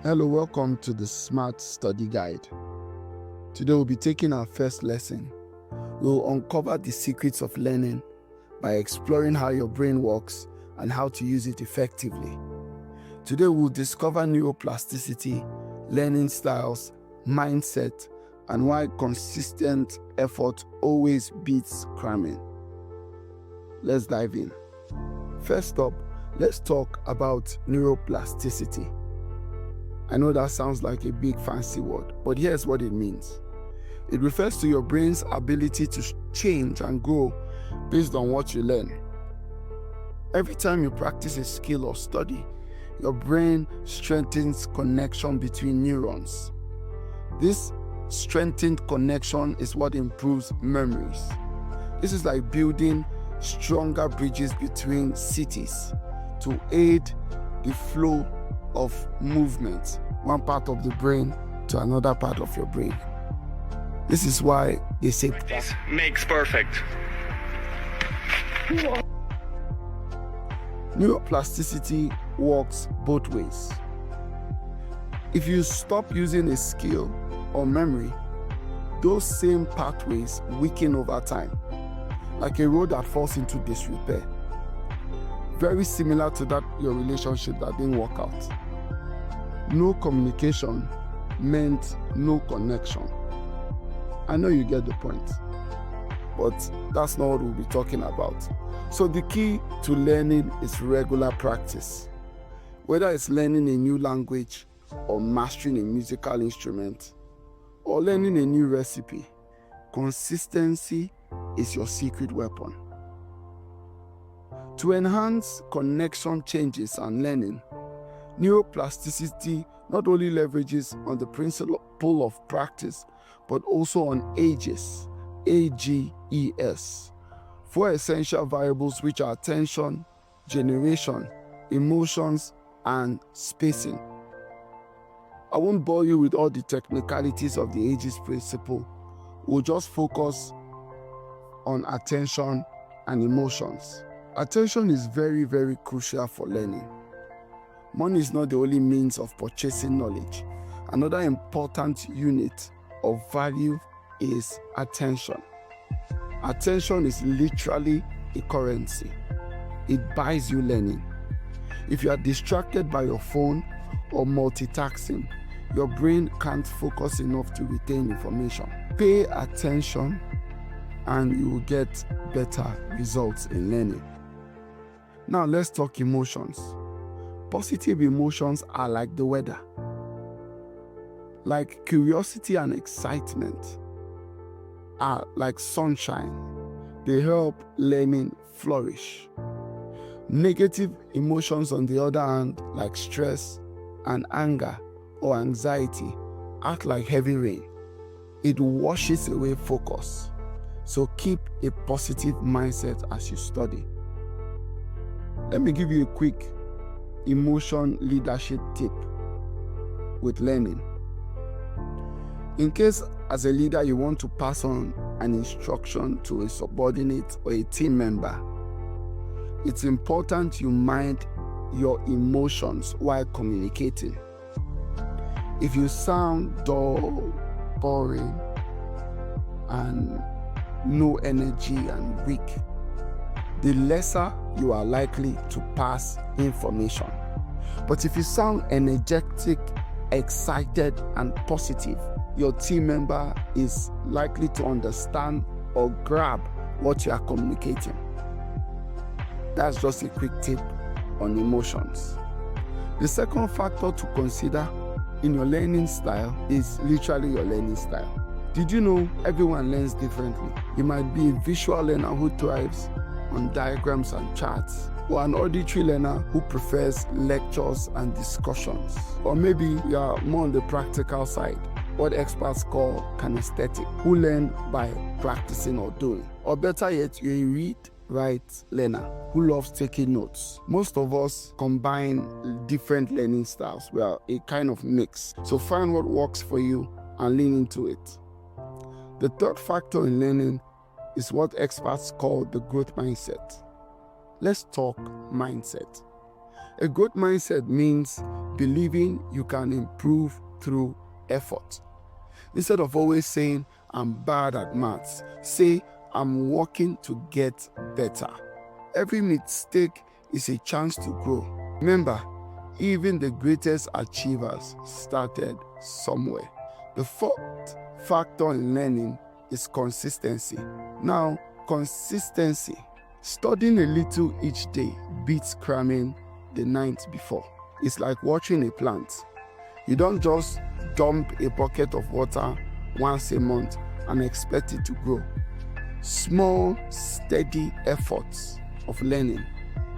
Hello, welcome to the Smart Study Guide. Today we'll be taking our first lesson. We'll uncover the secrets of learning by exploring how your brain works and how to use it effectively. Today we'll discover neuroplasticity, learning styles, mindset, and why consistent effort always beats cramming. Let's dive in. First up, let's talk about neuroplasticity. I know that sounds like a big fancy word, but here's what it means. It refers to your brain's ability to change and grow based on what you learn. Every time you practice a skill or study, your brain strengthens connection between neurons. This strengthened connection is what improves memories. This is like building stronger bridges between cities to aid the flow of movement, one part of the brain to another part of your brain. This is why they say practice makes perfect. Neuroplasticity works both ways. If you stop using a skill or memory, those same pathways weaken over time, like a road that falls into disrepair. Very similar to that your relationship that didn't work out. No communication meant no connection. I know you get the point, but that's not what we'll be talking about. So the key to learning is regular practice. Whether it's learning a new language or mastering a musical instrument or learning a new recipe, consistency is your secret weapon. To enhance connection changes and learning, neuroplasticity not only leverages on the principle of practice, but also on AGES, AGES, four essential variables which are attention, generation, emotions, and spacing. I won't bore you with all the technicalities of the AGES principle. We'll just focus on attention and emotions. Attention is very, very crucial for learning. Money is not the only means of purchasing knowledge. Another important unit of value is attention. Attention is literally a currency. It buys you learning. If you are distracted by your phone or multitasking, your brain can't focus enough to retain information. Pay attention and you will get better results in learning. Now let's talk emotions. Positive emotions are like the weather. Like curiosity and excitement are like sunshine. They help learning flourish. Negative emotions, on the other hand, like stress and anger or anxiety, act like heavy rain. It washes away focus. So keep a positive mindset as you study. Let me give you a quick emotion leadership tip with learning. In case as a leader you want to pass on an instruction to a subordinate or a team member, it's important you mind your emotions while communicating. If you sound dull, boring, and no energy and weak, the lesser you are likely to pass information. But if you sound energetic, excited, and positive, your team member is likely to understand or grab what you are communicating. That's just a quick tip on emotions. The second factor to consider in your learning style is literally your learning style. Did you know everyone learns differently? You might be a visual learner who thrives on diagrams and charts, or an auditory learner who prefers lectures and discussions. Or maybe you are more on the practical side, what experts call kinesthetic, who learn by practicing or doing. Or better yet, you're a read-write learner who loves taking notes. Most of us combine different learning styles. We are a kind of mix. So find what works for you and lean into it. The third factor in learning is what experts call the growth mindset. Let's talk mindset. A growth mindset means believing you can improve through effort. Instead of always saying, I'm bad at maths, say, I'm working to get better. Every mistake is a chance to grow. Remember, even the greatest achievers started somewhere. The fourth factor in learning is consistency. Now, consistency. Studying a little each day beats cramming the night before. It's like watering a plant. You don't just dump a bucket of water once a month and expect it to grow. Small, steady efforts of learning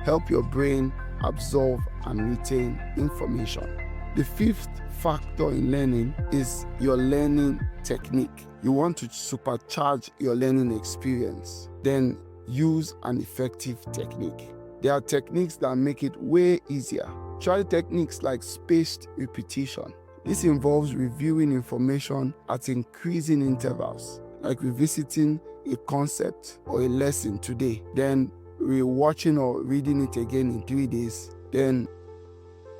help your brain absorb and retain information. The fifth factor in learning is your learning technique. You want to supercharge your learning experience, then use an effective technique. There are techniques that make it way easier. Try techniques like spaced repetition. This involves reviewing information at increasing intervals, like revisiting a concept or a lesson today, then rewatching or reading it again in 3 days, then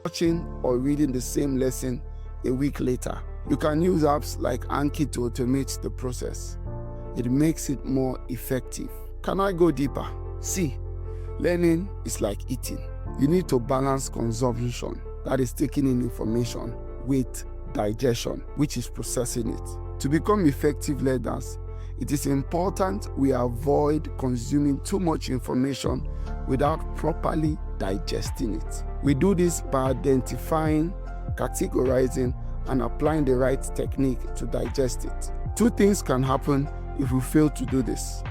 watching or reading the same lesson a week later. You can use apps like Anki to automate the process. It makes it more effective. Can I go deeper? See, learning is like eating. You need to balance consumption, that is taking in information, with digestion, which is processing it. To become effective learners, it is important we avoid consuming too much information without properly digesting it. We do this by identifying, categorizing, and applying the right technique to digest it. Two things can happen if you fail to do this.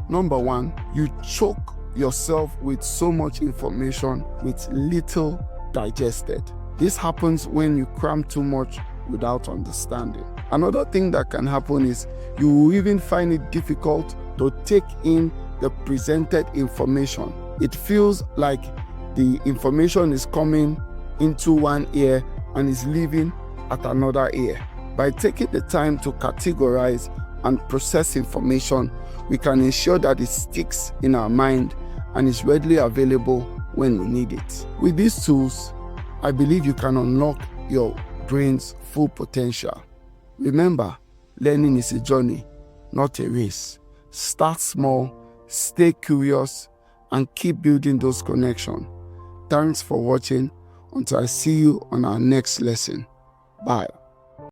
Number one, you choke yourself with so much information with little digested. This happens when you cram too much without understanding. Another thing that can happen is you will even find it difficult to take in the presented information. It feels like the information is coming into one ear and is leaving at another ear. By taking the time to categorize and process information, we can ensure that it sticks in our mind and is readily available when we need it. With these tools, I believe you can unlock your brain's full potential. Remember, learning is a journey, not a race. Start small, stay curious, and keep building those connections. Thanks for watching. Until I see you on our next lesson. Bye.